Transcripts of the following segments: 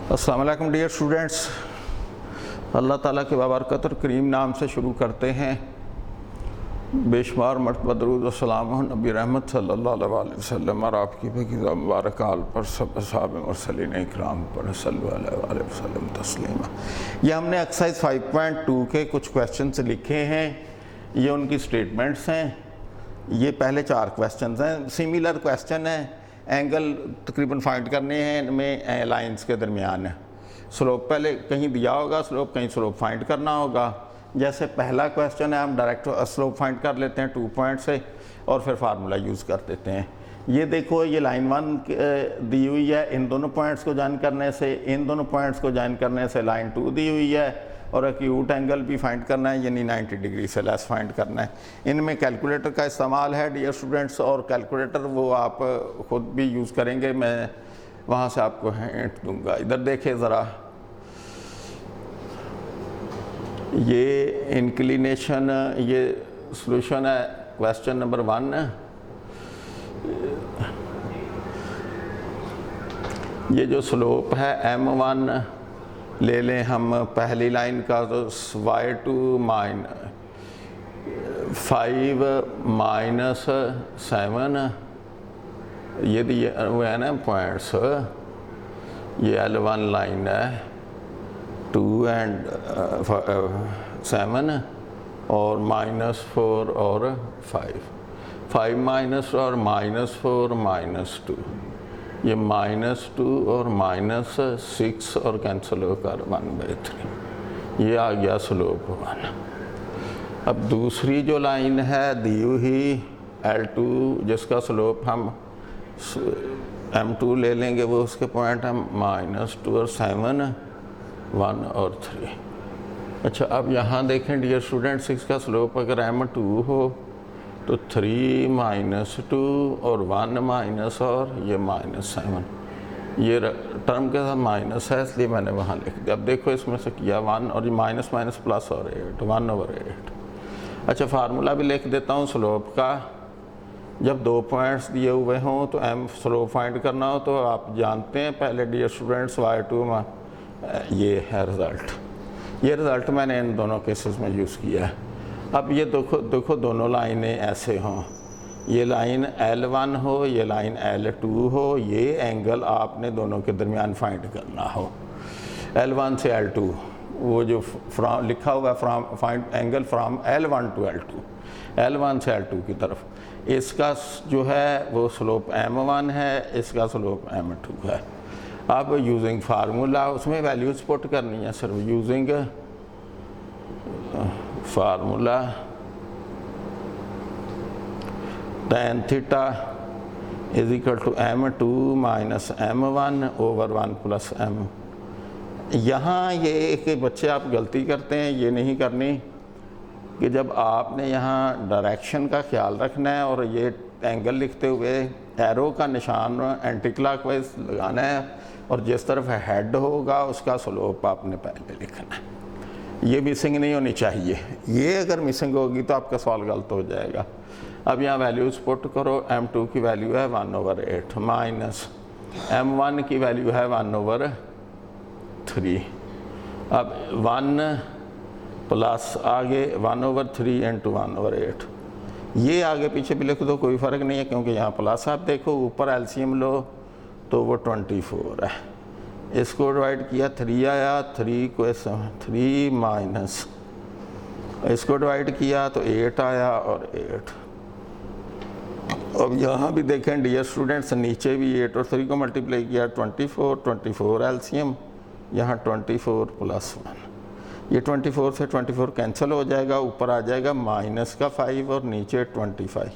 अस्सलाम वालेकुम dear students, अल्लाह ताला के बाबरकत और करीम नाम से शुरू करते हैं। बेशुमार मरतबा दरूद व सलाम नबी रहमत सल्लल्लाहु अलैहि वसल्लम और आपकी बकीज़ा मुबारक आल पर सब असहाब मुरसलीन इकराम पर सल्लल्लाहु अलैहि वसल्लम तस्लीमा। ये हमने एक्सरसाइज 5.2 के कुछ क्वेश्चंस लिखे हैं, ये उनकी स्टेटमेंट्स हैं। ये पहले 4 क्वेश्चंस हैं, सिमिलर क्वेश्चन है। एंगल तकरीबन फाइंड करने हैं, इनमें लाइंस के दरमियान है। स्लोप पहले कहीं दिया होगा, स्लोप कहीं स्लोप फाइंड करना होगा। जैसे पहला क्वेश्चन है, हम डायरेक्ट स्लोप फाइंड कर लेते हैं 2 पॉइंट से और फिर फार्मूला यूज़ कर देते हैं। ये देखो, ये लाइन 1 दी हुई है, इन दोनों पॉइंट्स को ज्वाइन करने से, इन दोनों पॉइंट्स को ज्वाइन करने से लाइन 2 दी हुई है और एक्यूट एंगल भी फाइंड करना है, यानी 90 डिग्री से लेस फाइंड करना है। इनमें कैलकुलेटर का इस्तेमाल है डियर स्टूडेंट्स, और कैलकुलेटर वो आप खुद भी यूज़ करेंगे, मैं वहाँ से आपको हिंट दूंगा। इधर देखें ज़रा, ये इंक्लिनेशन, ये सॉल्यूशन है क्वेश्चन नंबर 1। ये जो स्लोप है M1 ले लें हम पहली लाइन का, तो y2 5 माइनस 7, ये दिए हुए है ना पॉइंट्स। ये L1 लाइन है 2 एंड 7 और -4 और 5 माइनस और -4 -2, ये -2 और -6 और कैंसिल होकर 1/3, ये आ गया स्लोप 1। अब दूसरी जो लाइन है दी हुई L2, जिसका स्लोप हम M2 ले लेंगे, वो उसके पॉइंट हम -2 और 7, 1 और 3। अच्छा, अब यहाँ देखें डियर स्टूडेंट्स, इसका स्लोप अगर M2 हो तो 3 -2 और 1 माइनस और ये -7, ये टर्म के साथ माइनस है, इसलिए मैंने वहाँ लिख दिया। अब देखो, इसमें से किया 1 और ये माइनस माइनस प्लस और 8, 1/8। अच्छा, फार्मूला भी लिख देता हूँ स्लोप का। जब 2 पॉइंट्स दिए हुए हों तो M स्लोप फाइंड करना हो तो आप जानते हैं पहले डियर स्टूडेंट्स, y2 में ये है रिज़ल्ट। ये रिज़ल्ट मैंने इन दोनों केसेस में यूज़ किया है। अब ये देखो दोनों लाइनें ऐसे हों, ये लाइन L1 हो, ये लाइन L2 हो, ये एंगल आपने दोनों के दरमियान फाइंड करना हो। L1 से L2, वो जो फ्रॉम लिखा हुआ from find angle from L1 to L2, L1 से L2 की तरफ, इसका जो है वो स्लोप M1 है, इसका स्लोप M2 है। अब यूजिंग फार्मूला उसमें वैल्यूज़ पुट करनी है सर। Using formula tan theta is equal to M2 minus M1 over 1 plus M। यहाँ ये कि बच्चे आप गलती करते हैं, ये नहीं करनी कि जब आपने यहाँ डायरेक्शन का ख्याल रखना है और ये एंगल लिखते हुए एरो का निशान एंटी क्लॉकवाइज लगाना है और जिस तरफ हेड होगा उसका स्लोप आपने पहले लिखना है। ये मिसिंग नहीं होनी चाहिए, ये अगर मिसिंग होगी तो आपका सवाल गलत हो जाएगा। अब यहाँ वैल्यूज़ पुट करो। M2 की वैल्यू है 1/8 माइनस M1 की वैल्यू है 1/3। अब 1 प्लस आगे 1/3 इंटू 1/8, ये आगे पीछे भी लिख दो, कोई फ़र्क नहीं है क्योंकि यहाँ प्लस आप देखो ऊपर एलसीएम लो तो वो 24 है। इसको डिवाइड किया 3 आया, 3 को 3 माइनस, इसको डिवाइड किया तो 8 आया और 8। अब यहाँ भी देखें डियर स्टूडेंट्स, नीचे भी 8 और 3 को मल्टीप्लाई किया 24 एलसीएम, यहाँ 24 + 1, ये 24 से 24 कैंसिल हो जाएगा, ऊपर आ जाएगा माइनस का 5 और नीचे 25,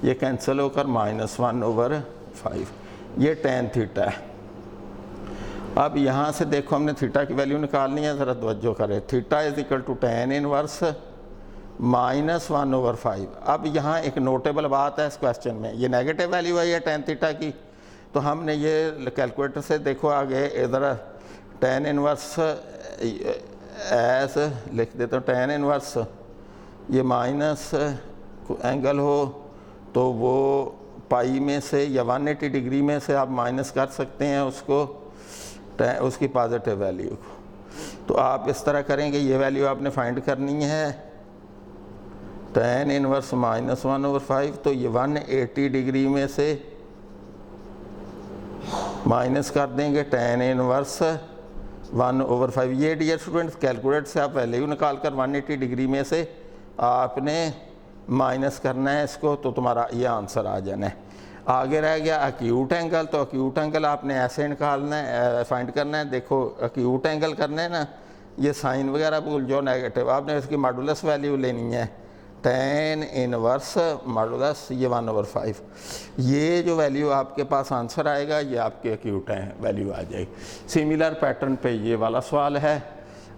ये कैंसिल होकर -1/5। ये tan थीटा है। अब यहाँ से देखो हमने थीटा की वैल्यू निकालनी है, ज़रा तवज्जो करें। Theta is equal to tan inverse -1/5। अब यहाँ एक नोटेबल बात है इस क्वेश्चन में, ये नेगेटिव वैल्यू है ये tan थीटा की, तो हमने ये कैलकुलेटर से देखो आगे इधर tan इनवर्स ऐसे लिख देता हूँ। tan इनवर्स ये माइनस एंगल हो तो वो पाई में से या 180 डिग्री में से आप माइनस कर सकते हैं उसको उसकी पॉजिटिव वैल्यू को। तो आप इस तरह करेंगे, ये वैल्यू आपने फाइंड करनी है tan इनवर्स -1/5, तो ये 180 डिग्री में से माइनस कर देंगे tan इनवर्स 1/5। ये डियर स्टूडेंट्स कैलकुलेटर से आप वैल्यू निकाल कर 180 डिग्री में से आपने माइनस करना है इसको, तो तुम्हारा ये आंसर आ जाना है। आगे रह गया अक्यूट एंगल, तो अक्यूट एंगल आपने ऐसे निकालना है, फाइंड करना है। देखो अक्यूट एंगल करना है ना, ये साइन वगैरह भूल जाओ नेगेटिव, आपने इसकी मॉडुलस वैल्यू लेनी है tan इनवर्स मॉडुलस ये 1/5। ये जो वैल्यू आपके पास आंसर आएगा ये आपके अक्यूट वैल्यू आ जाएगी। सिमिलर पैटर्न पे ये वाला सवाल है।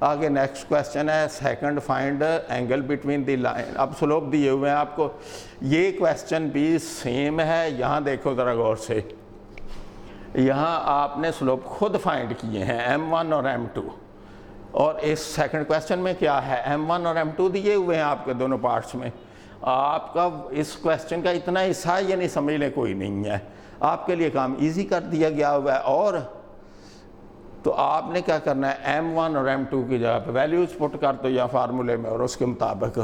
आगे नेक्स्ट क्वेश्चन है second, find angle between the line. अब स्लोप दिए हुए हैं आपको, ये क्वेश्चन भी सेम है। यहाँ देखो ज़रा गौर से, यहाँ आपने स्लोप खुद फाइंड किए हैं m1 और m2, और इस सेकंड क्वेश्चन में क्या है m1 और m2 दिए हुए हैं आपके दोनों पार्ट्स में। आपका इस क्वेश्चन का इतना हिस्सा ये नहीं समझ ले कोई नहीं है, आपके लिए काम इजी कर दिया गया हुआ है। और तो आपने क्या करना है, m1 और m2 की जगह पे वैल्यूज पुट कर दो या फार्मूले में और उसके मुताबिक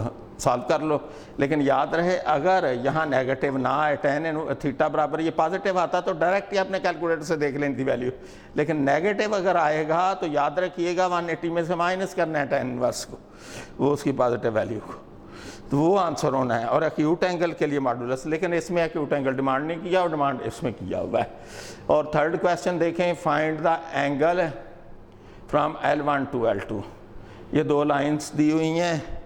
सॉल्व कर लो। लेकिन याद रहे अगर यहाँ नेगेटिव ना आए, tan थीटा बराबर ये पॉजिटिव आता तो डायरेक्ट ही आपने कैलकुलेटर से देख लेनी थी वैल्यू, लेकिन नेगेटिव अगर आएगा तो याद रखिएगा 180 में से माइनस करना है tan इनवर्स को, वो उसकी पॉजिटिव वैल्यू को, तो वो आंसर होना है। और एक्यूट एंगल के लिए मॉडुलस, लेकिन इसमें एक्यूट एंगल डिमांड नहीं किया और डिमांड इसमें किया हुआ है। और थर्ड क्वेश्चन देखें, find the angle from L1 to L2। ये दो लाइंस दी हुई हैं,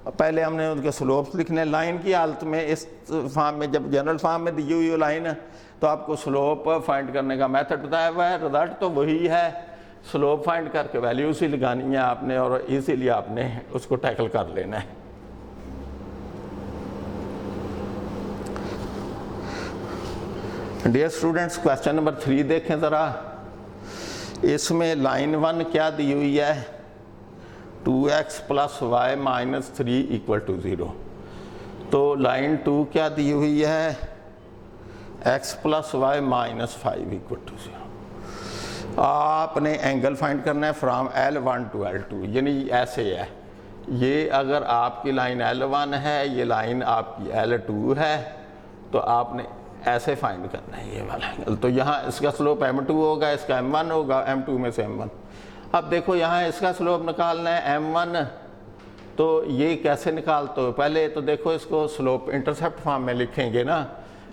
पहले हमने उनके स्लोप्स लिखने। लाइन की हालत में इस फॉर्म में, जब जनरल फॉर्म में दी हुई लाइन तो आपको स्लोप फाइंड करने का मेथड बताया हुआ है, रिजल्ट तो वही है, स्लोप फाइंड करके वैल्यूज ही लगानी है आपने और इसीलिए आपने उसको टैकल कर लेना है। डियर स्टूडेंट्स क्वेश्चन नंबर 3 देखें ज़रा। इसमें लाइन 1 क्या दी हुई है, 2x + y - 3 = 0। तो लाइन 2 क्या दी हुई है, x + y - 5 = 0। आपने एंगल फाइंड करना है फ्रॉम L1 टू L2, यानी ऐसे है, ये अगर आपकी लाइन L1 है, ये लाइन आपकी L2 है, तो आपने ऐसे फाइंड करना है ये वाला एंगल। तो यहाँ इसका स्लोप m2 होगा, इसका m1 होगा, m2 में से m1। अब देखो यहाँ इसका स्लोप निकालना है m1, तो ये कैसे निकालते हो, पहले तो देखो इसको स्लोप इंटरसेप्ट फॉर्म में लिखेंगे ना,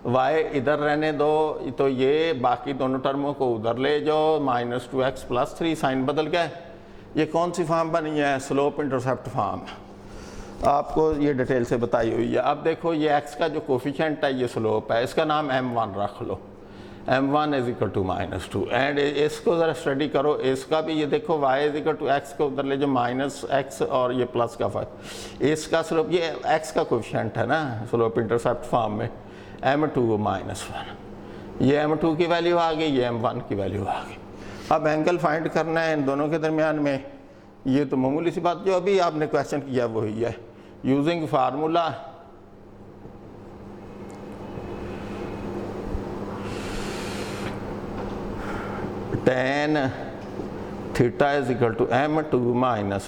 y इधर रहने दो, तो ये बाकी दोनों टर्मों को उधर ले जाओ, -2x + 3, साइन बदल गया। ये कौन सी फॉर्म बनी है, स्लोप इंटरसेप्ट फॉर्म, आपको ये डिटेल से बताई हुई है। अब देखो ये x का जो कोफिशिएंट है ये स्लोप है, इसका नाम m1 रख लो, m1 = -2। एंड इसको ज़रा स्टडी करो, इसका भी ये देखो y = x को उधर ले जो -x और ये प्लस का 5, इसका स्लोप, ये x का कोफिशिएंट है ना स्लोप इंटरसेप्ट फॉर्म में, m2 -1, ये m2 की वैल्यू आ गई, ये m1 की वैल्यू आ गई। अब एंगल फाइंड करना है इन दोनों के दरमियान में, ये तो मामूली सी बात जो अभी आपने क्वेश्चन किया वही है। Using formula tan theta = m2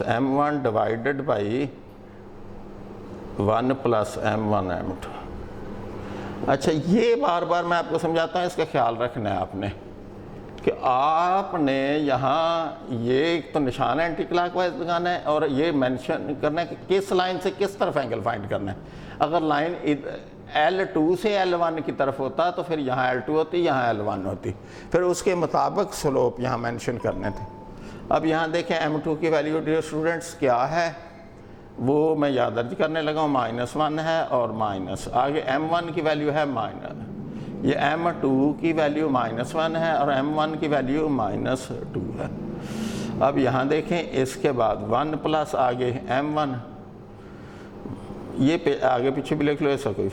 - m1 divided by 1 + m1 m2। अच्छा, ये बार बार मैं आपको समझाता हूँ, इसका ख्याल रखना है आपने कि आपने यहाँ ये एक तो निशान एंटी क्लॉकवाइज लगाना है और ये मेंशन करना है कि किस लाइन से किस तरफ एंगल फाइंड करना है। अगर लाइन L2 से L1 की तरफ होता तो फिर यहाँ L2 होती, यहाँ L1 होती, फिर उसके मुताबिक स्लोप यहाँ मेंशन करने थे। अब यहाँ देखें m2 की वैल्यू डियर स्टूडेंट्स क्या है, वो मैं याद दर्ज करने लगा हूँ, -1 है और माइनस आगे m1 की वैल्यू है माइनस, ये m2 की वैल्यू -1 है और m1 की वैल्यू -2 है। अब यहाँ देखें इसके बाद 1 प्लस आगे m1, ये आगे पीछे भी लिख लो ऐसा कोई,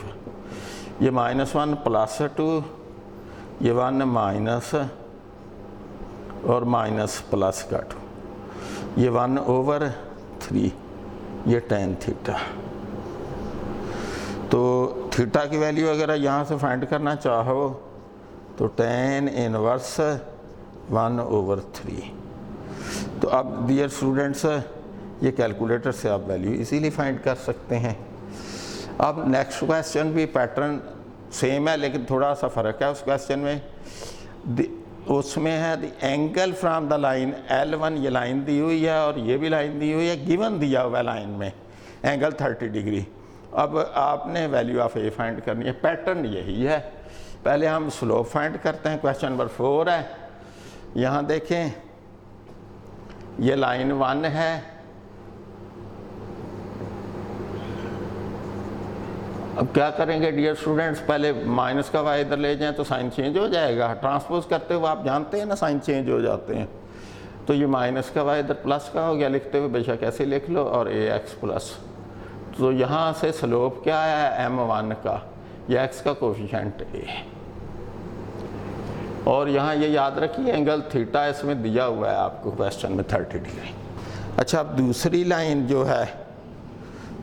ये -1 + 2, ये 1 माइनस और माइनस प्लस का 2, ये 1/3, ये tan थीटा। तो थीटा की वैल्यू अगर यहाँ से फाइंड करना चाहो तो tan इनवर्स 1/3। तो अब डियर स्टूडेंट्स ये कैलकुलेटर से आप वैल्यू इजीली फाइंड कर सकते हैं। अब नेक्स्ट क्वेश्चन भी पैटर्न सेम है लेकिन थोड़ा सा फ़र्क है उस क्वेश्चन में। उसमें है the angle from the line L1, ये लाइन दी हुई है और ये भी लाइन दी हुई है, गिवन दिया हुआ है लाइन में एंगल 30 डिग्री। अब आपने वैल्यू ऑफ ए फाइंड करनी है। पैटर्न यही है। पहले हम स्लोप फाइंड करते हैं। क्वेश्चन नंबर 4 है। यहाँ देखें ये लाइन 1 है। अब क्या करेंगे डियर स्टूडेंट्स, पहले माइनस का वाई इधर ले जाएं तो साइन चेंज हो जाएगा। ट्रांसपोज करते हुए आप जानते हैं ना साइन चेंज हो जाते हैं। तो ये माइनस का वाई इधर प्लस का हो गया, लिखते हुए बेशक ऐसे लिख लो, और ए एक्स प्लस। तो यहाँ से स्लोप क्या है m1 का, ये x का कोफिशिएंट ए। और यहाँ ये याद रखिए एंगल थीटा इसमें दिया हुआ है आपको क्वेश्चन में 30 डिग्री। अच्छा, अब दूसरी लाइन जो है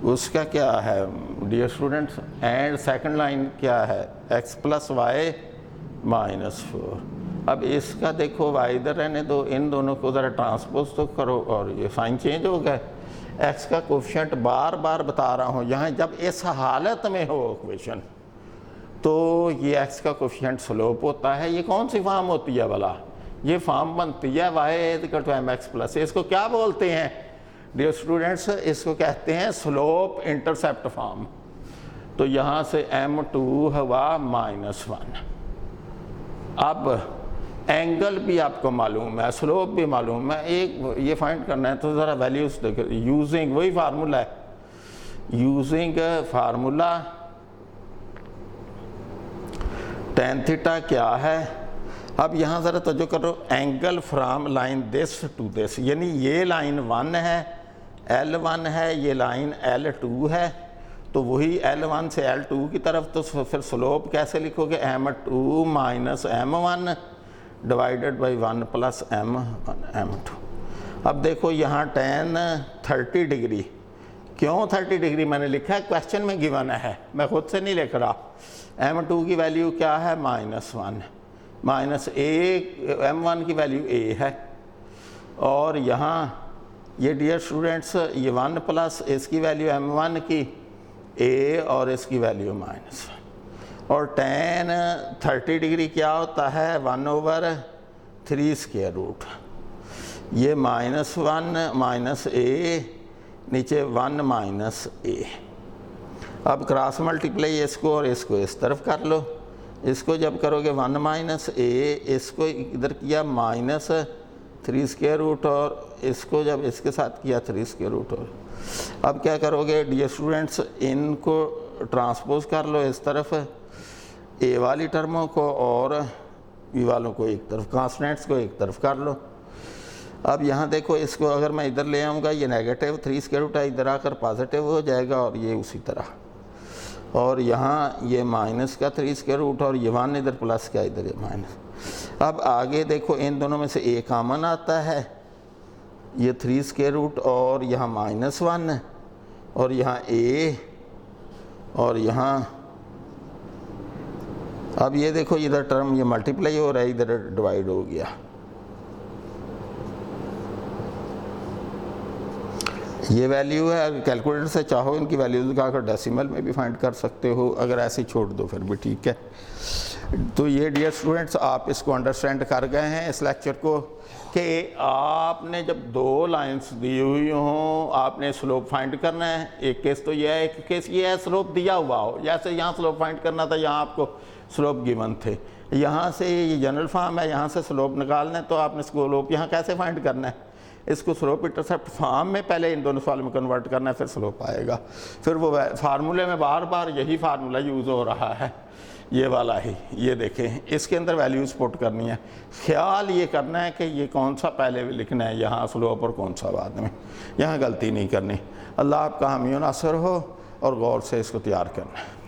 उसका क्या है dear students, and second line क्या है x + y -4। अब इसका देखो y इधर रहने दो, इन दोनों को ज़रा ट्रांसपोज तो करो, और ये साइन चेंज हो गया। x का कोफिशिएंट बार बार बता रहा हूँ, यहाँ जब इस हालत में हो इक्वेशन तो ये x का कोफिशिएंट स्लोप होता है। ये कौन सी फॉर्म होती है भला, ये फॉर्म बनती है y = mx+। इसको क्या बोलते हैं डियर स्टूडेंट्स, इसको कहते हैं स्लोप इंटरसेप्ट फॉर्म। तो यहाँ से m2 हुआ -1। अब एंगल भी आपको मालूम है, स्लोप भी मालूम है, एक ये फाइंड करना है। तो ज़रा वैल्यूज देखो, यूजिंग वही फार्मूला है, यूजिंग फार्मूला tan थीटा क्या है। अब यहाँ ज़रा तवज्जो करो, angle from line this to this, यानी ये लाइन 1 है, L1 है, ये लाइन L2 है। तो वही L1 से L2 की तरफ, तो फिर स्लोप कैसे लिखोगे, m2 - m1 divided by 1 + m2। अब देखो यहाँ tan 30 डिग्री, क्यों 30 डिग्री मैंने लिखा है, क्वेश्चन में गिवन है, मैं खुद से नहीं लिख रहा। m2 की वैल्यू क्या है -1, -a, m1 की वैल्यू a है। और यहाँ ये डियर स्टूडेंट्स ये 1 प्लस इसकी वैल्यू m1 की a और इसकी वैल्यू -1। और tan 30 डिग्री क्या होता है 1/3 स्क्वायर रूट, ये -1 - a, नीचे 1 - a। अब क्रॉस मल्टीप्लाई इसको और इसको इस तरफ कर लो। इसको जब करोगे 1 - a, इसको इधर किया -3 स्क्वायर रूट, और इसको जब इसके साथ किया 3 स्क्वायर रूट। और अब क्या करोगे डियर स्टूडेंट्स, इनको ट्रांसपोज कर लो इस तरफ, a वाली टर्मों को और b वालों को एक तरफ, कांस्टेंट्स को एक तरफ कर लो। अब यहाँ देखो, इसको अगर मैं इधर ले आऊँगा, ये नेगेटिव 3 स्क्वायर रूट है, इधर आकर पॉजिटिव हो जाएगा, और ये उसी तरह। और यहाँ ये माइनस का 3 स्क्वायर रूट, और ये 1 इधर प्लस का, इधर ये माइनस। अब आगे देखो, इन दोनों में से a कॉमन आता है, ये 3 स्क्वायर रूट और यहाँ -1, और यहाँ a, और यहाँ अब ये देखो इधर टर्म ये मल्टीप्लाई हो रहा है, इधर डिवाइड हो गया। ये वैल्यू है। अगर कैलकुलेटर से चाहो इनकी वैल्यूज लगाकर डेसिमल में भी फाइंड कर सकते हो, अगर ऐसे छोड़ दो फिर भी ठीक है। तो ये डियर स्टूडेंट्स आप इसको अंडरस्टैंड कर गए हैं इस लेक्चर को, कि आपने जब 2 लाइंस दी हुई हों आपने स्लोप फाइंड करना है। एक केस तो ये है, एक केस ये है स्लोप दिया हुआ हो, जैसे यहाँ स्लोप फाइंड करना था, यहाँ आपको स्लोप गिवन थे। यहाँ से ये जनरल फॉर्म है, यहाँ से स्लोप निकालना है, तो आपने स्लोप यहाँ कैसे फाइंड करना है, इसको स्लोप इंटरसेप्ट फॉर्म में पहले इन दोनों सवाल में कन्वर्ट करना है, फिर स्लोप आएगा। फिर वो फार्मूले में बार बार यही फार्मूला यूज़ हो रहा है, ये वाला ही, ये देखें, इसके अंदर वैल्यूज पुट करनी है। ख्याल ये करना है कि ये कौन सा पहले लिखना है यहाँ स्लोप और कौन सा बाद में, यहाँ गलती नहीं करनी। अल्लाह आपका हामी नासर हो और गौर से इसको तैयार करना है।